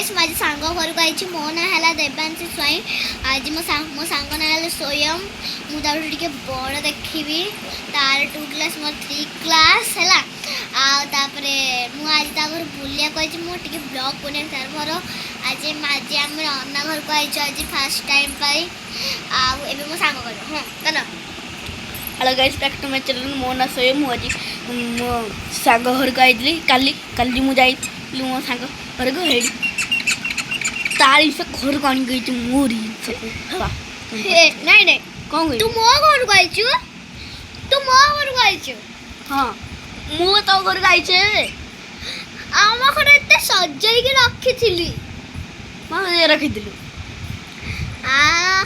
guys मैं आज सांग घर को आई मो ना है देवांशी स्वाई आज मो सांग ना है स्वयं मुझे टे बड़ देखी तार 2 क्लास मोर 3 क्लास है आतापर मुझे घर बुलिया मुझे ब्लॉग बना तार मोर आज आज आम अन्ना घर को आई आज फास्ट टाइम पाई मो सांग घर हाँ चल hello guys back to my channel मो ना सोए मु आज मो सांग घर को आई काली काली मु जाई मो सांग घर को हेडी तारी से घर को आनी गई मोरी नहीं नहीं कौन गई तू मो घर को आई तू मो घर को आई हां मु तो घर को आई छे आम घर एते सजाई के रखी थिली मां रखी दिलु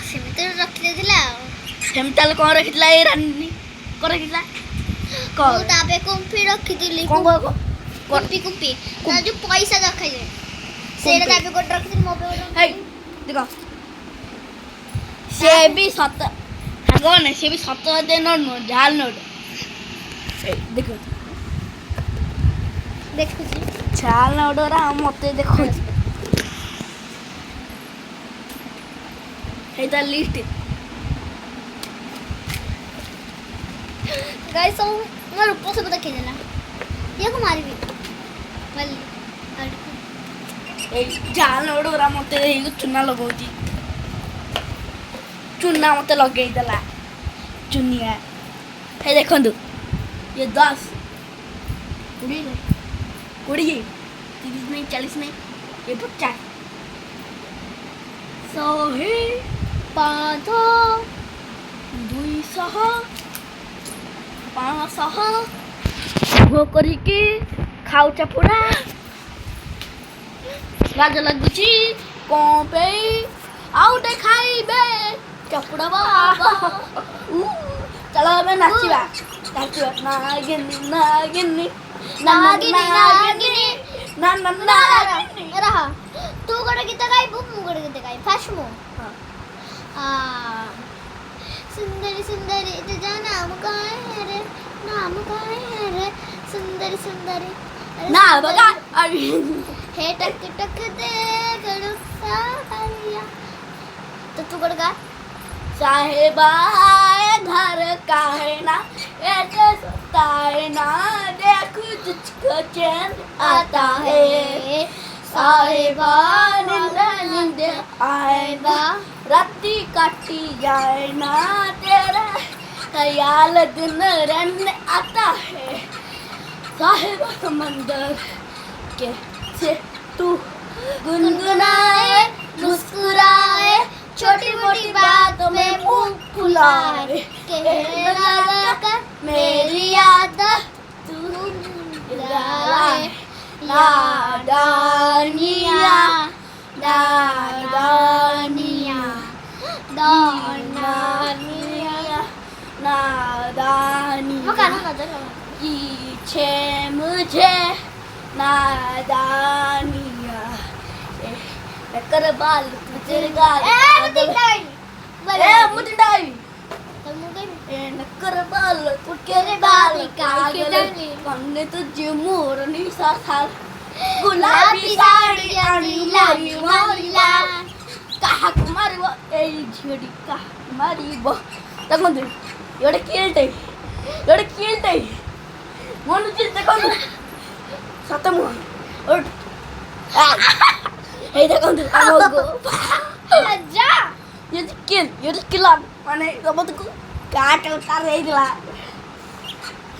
सेमते रखी देला सेमताल कोन रखी दिला ए रानी को रखी दिला को मु तापे कुंफी रखी दिली कोन को कुंफी कुंफी ना जो पैसा रखा जाए सेरा तापे कोट रखी दिली मो पे हे देखो से भी सत हागो ने से भी सत दे नोट झाल नोट ए देखो देखो जी झाल नोट रा मते देखो हे ता लिस्ट गाइस सो मैं ऊपर से पता खेल देना ये को मारी भी वाली ए झाल नोट रा मते हे चुना लगौची चुना मते लगेई दला चुनिया हे देखंदु ये 10 20 30 नहीं 40 नहीं ये 50 100 500 200 500 भो करिके खाउचा पुरा लाज लागुची कोन पे आउटे खाइबे चपड़ा बाबा चलो हमें नाचिबा नागिनी नागिनी नागिनी नागिनी ना ना नागिनी रहा तू गड़े गीत गाई मु गड़े गीत गाई फर्स्ट मु सुंदरी सुंदरी तुझा नाम काय है रे नाम काय है रे सुंदरी सुंदरी ना बगा अभी हे टक टक दे गड़ो सारिया तो तू गड़ गा साहेबा घर का है ना ऐसे सोता है ना देखो तुझको चैन आता है साहेबा नींद आएगा राती काटी जाए ना तेरा ख्याल दिन रन आता है साहेबा समंदर के से तू गुनगुनाए मुस्कुराए छोटी मोटी बातों में मुंह फुलाए कहने लगा मेरी याद तू लाए नादानिया नादानिया नादानिया नादानिया पीछे मुझे नादानिया कर बाल तुझे गाल मुझे डाई नकर बाल तुझे बाल कागल कन्ने तुझे मोर निशा थाल गुलाबी साड़ी आनी लाई मारिला कहा मारिबो ए झिडी का मारिबो तगंदु एडे केलते मन चिंता कर सतमु और ए देखंदु आगो जा ये किल माने सबत को काट उतार देला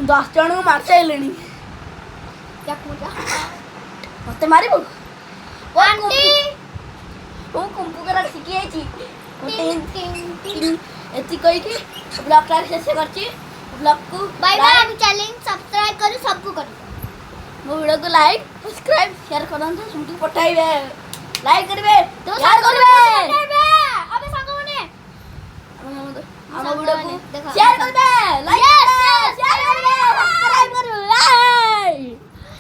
10 जण मार साइलेनी मते मारिबो आंटी ओ कुंपु करा सिखी आइची एती कहि के ब्लॉग क्लास से करची ब्लॉग को बाय बाय अभी चैनल सब्सक्राइब करो सबको करो मो वीडियो को लाइक सब्सक्राइब शेयर करन तो सुमटी पठाइबे लाइक करबे तो शेयर करबे अबे सांग मने हम वीडियो को शेयर करबे